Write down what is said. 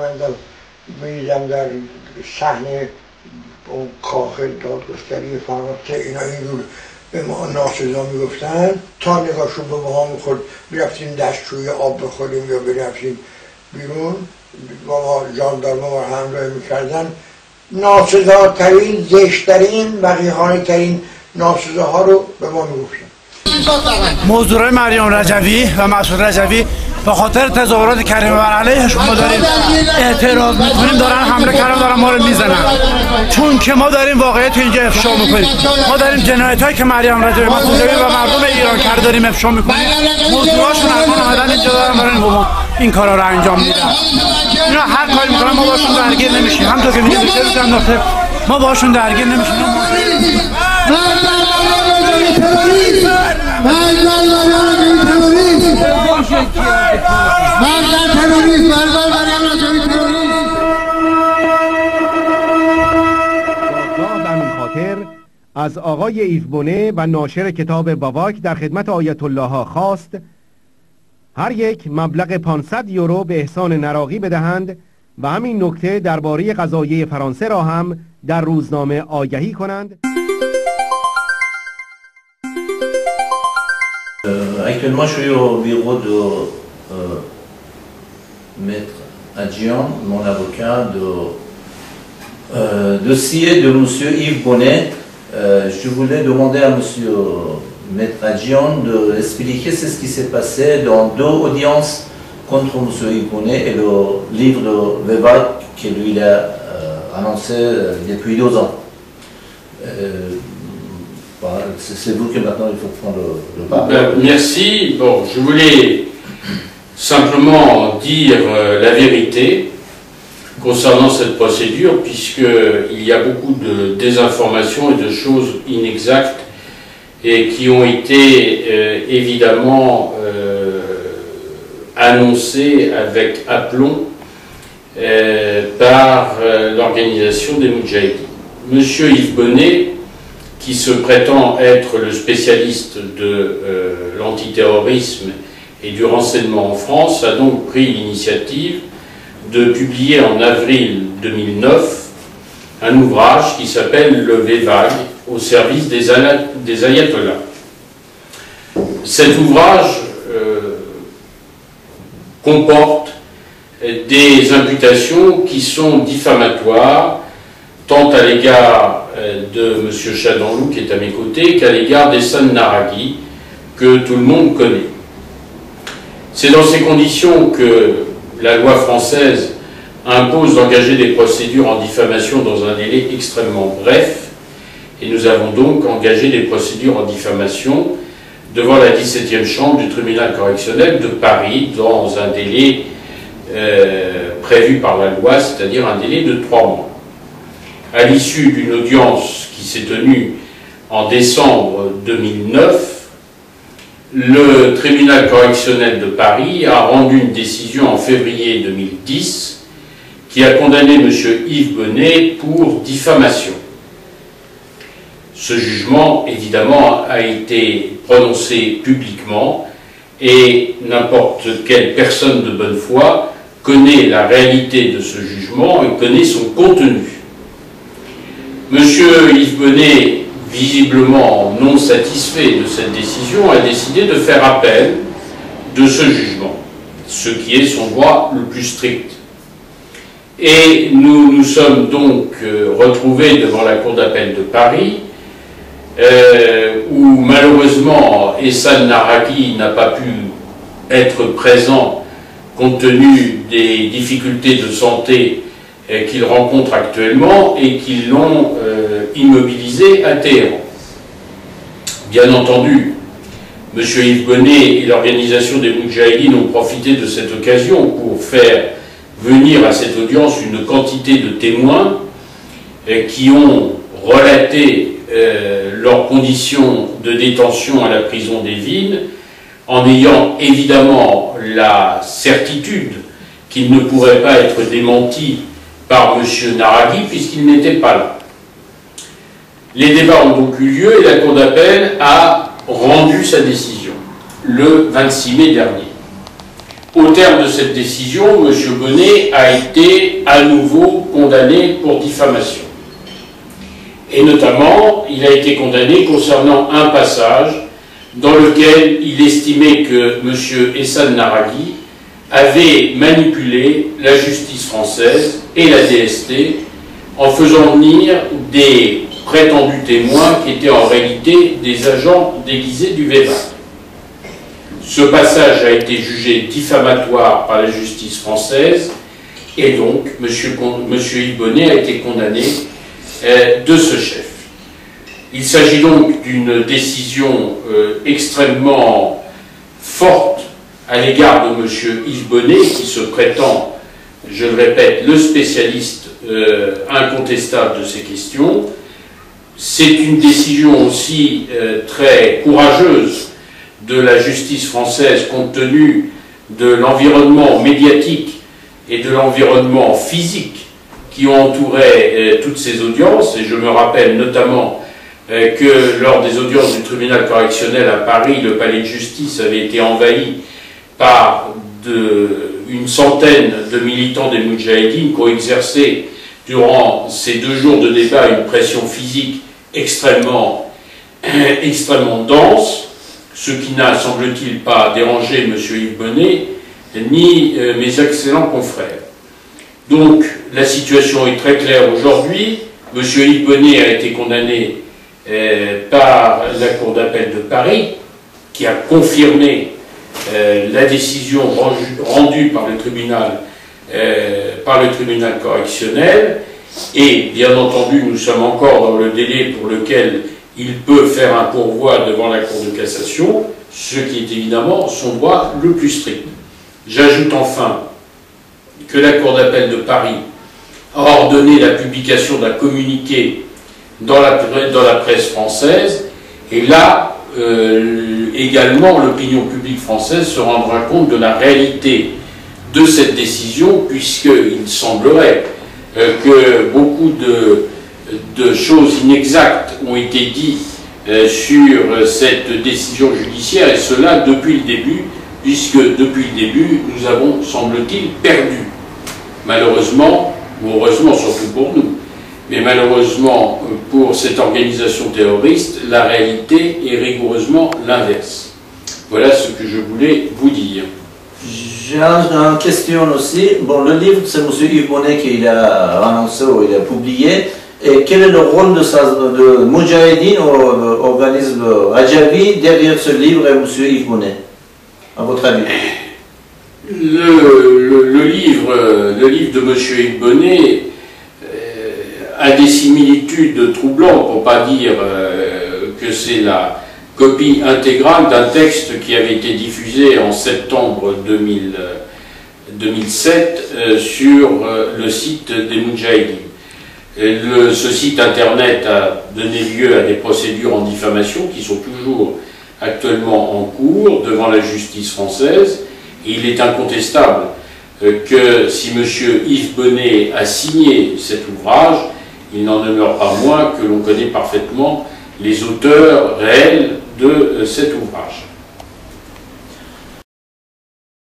من میدم در صحنه اون کاخل دادگستری فرانسه اینا اینجور به ما ناسزا میگفتن تا نگاهشون به ما میخورد میرفتیم دستشوی آب بخوریم یا برفتیم بیرون با ما ژاندارما ما همراهی میکردن. ناسزاترین زشتترین وقیحانه‌ترین ناسزاها رو به ما میگفتن. موضوع مریم رجوی و مسعود رجوی به خاطر تظاهرات کریم بر علیهش ما داریم اعتراض میکنیم، دارن حمله کردن، دارن ما رو میزنن، چون که ما داریم واقعیت اینجا افشا میکنیم. ما داریم جنایت هایی که مریم رجوی مسعود رجوی و مردم ایران کرده داریم افشا میکنیم. موضوعاشون الان اومدن اینجا دارن این کارا رو انجام میدن. اینا هر کاری میکنن ما باشون درگیر نمیشیم. همونطور که میگه بسیار انداخته ما باشون درگیر نمیشیم. از آقای ایو بونه و ناشر کتاب باواک در خدمت آیت الله ها خواست هر یک مبلغ 500 یورو به احسان نراقی بدهند و همین نکته درباره قضایه فرانسه را هم در روزنامه آگهی کنند. Actuellement, je suis au bureau de Maître Adjian, mon avocat, dossier de M. Yves Bonnet. Je voulais demander à M. Maître Adjian d'expliquer ce qui s'est passé dans deux audiences contre M. Yves Bonnet et le livre de Weber que lui il a annoncé depuis 2 ans. C'est vous que maintenant il faut prendre le pas. Merci. Bon, je voulais simplement dire la vérité concernant cette procédure, puisqu'il y a beaucoup de désinformations et de choses inexactes et qui ont été évidemment annoncées avec aplomb par l'organisation des Moudjahidines. Monsieur Yves Bonnet, qui se prétend être le spécialiste de l'antiterrorisme et du renseignement en France, a donc pris l'initiative de publier en avril 2009 un ouvrage qui s'appelle Le Vévag au service des ayatollahs. Cet ouvrage comporte des imputations qui sont diffamatoires tant à l'égard de M. Chadonlou, qui est à mes côtés, qu'à l'égard d'Ehsan Naraghi, que tout le monde connaît. C'est dans ces conditions que la loi française impose d'engager des procédures en diffamation dans un délai extrêmement bref, et nous avons donc engagé des procédures en diffamation devant la 17e chambre du tribunal correctionnel de Paris dans un délai prévu par la loi, c'est-à-dire un délai de 3 mois. À l'issue d'une audience qui s'est tenue en décembre 2009, le tribunal correctionnel de Paris a rendu une décision en février 2010 qui a condamné M. Yves Bonnet pour diffamation. Ce jugement, évidemment, a été prononcé publiquement et n'importe quelle personne de bonne foi connaît la réalité de ce jugement et connaît son contenu. Monsieur Yves Bonnet, visiblement non satisfait de cette décision, a décidé de faire appel de ce jugement, ce qui est son droit le plus strict. Et nous nous sommes donc retrouvés devant la Cour d'appel de Paris, où malheureusement Ehsan Naraghi n'a pas pu être présent compte tenu des difficultés de santé qu'il rencontre actuellement et qui l'ont immobilisé à Téhéran. Bien entendu, M. Yves Bonnet et l'organisation des Moudjahidines ont profité de cette occasion pour faire venir à cette audience une quantité de témoins qui ont relaté leurs conditions de détention à la prison des Vignes, en ayant évidemment la certitude qu'ils ne pourraient pas être démentis par M. Naraghi, puisqu'il n'était pas là. Les débats ont donc eu lieu et la Cour d'appel a rendu sa décision le 26 mai dernier. Au terme de cette décision, M. Bonnet a été à nouveau condamné pour diffamation. Et notamment, il a été condamné concernant un passage dans lequel il estimait que M. Ehsan Naraghi avait manipulé la justice française et la DST en faisant venir des prétendus témoins qui étaient en réalité des agents déguisés du VEVAC. Ce passage a été jugé diffamatoire par la justice française et donc M. Yves Bonnet a été condamné de ce chef. Il s'agit donc d'une décision extrêmement forte à l'égard de M. Yves Bonnet, qui se prétend, je le répète, le spécialiste incontestable de ces questions. C'est une décision aussi très courageuse de la justice française compte tenu de l'environnement médiatique et de l'environnement physique qui ont entouré toutes ces audiences. Et je me rappelle notamment que lors des audiences du tribunal correctionnel à Paris, le palais de justice avait été envahi par une centaine de militants des Moudjahidines qui ont exercé durant ces 2 jours de débat une pression physique extrêmement dense, ce qui n'a, semble-t-il, pas dérangé M. Yves Bonnet ni mes excellents confrères. Donc la situation est très claire aujourd'hui. M. Yves Bonnet a été condamné par la Cour d'appel de Paris, qui a confirmé la décision rendue par le tribunal correctionnel, et bien entendu nous sommes encore dans le délai pour lequel il peut faire un pourvoi devant la Cour de cassation, ce qui est évidemment son droit le plus strict. J'ajoute enfin que la Cour d'appel de Paris a ordonné la publication d'un communiqué dans la presse française, et là également l'opinion publique française se rendra compte de la réalité de cette décision, puisqu'il semblerait que beaucoup de choses inexactes ont été dites sur cette décision judiciaire, et cela depuis le début, puisque depuis le début nous avons, semble-t-il, perdu. Malheureusement, ou heureusement surtout pour nous, mais malheureusement pour cette organisation terroriste, la réalité est rigoureusement l'inverse. Voilà ce que je voulais vous dire. J'ai une question aussi. Bon, le livre, c'est M. Yves Bonnet qui l'a annoncé ou il a publié. Et quel est le rôle de Moudjahidine, organisme Rajavi, derrière ce livre et M. Yves Bonnet, à votre avis? Le livre de M. Yves Bonnet a des similitudes troublantes, pour ne pas dire que c'est la copie intégrale d'un texte qui avait été diffusé en septembre 2007 sur le site des Moudjahidines. Ce site internet a donné lieu à des procédures en diffamation qui sont toujours actuellement en cours devant la justice française. Et il est incontestable que si M. Yves Bonnet a signé cet ouvrage, il n'en demeure pas moins que l'on connaît parfaitement les auteurs réels de cet ouvrage.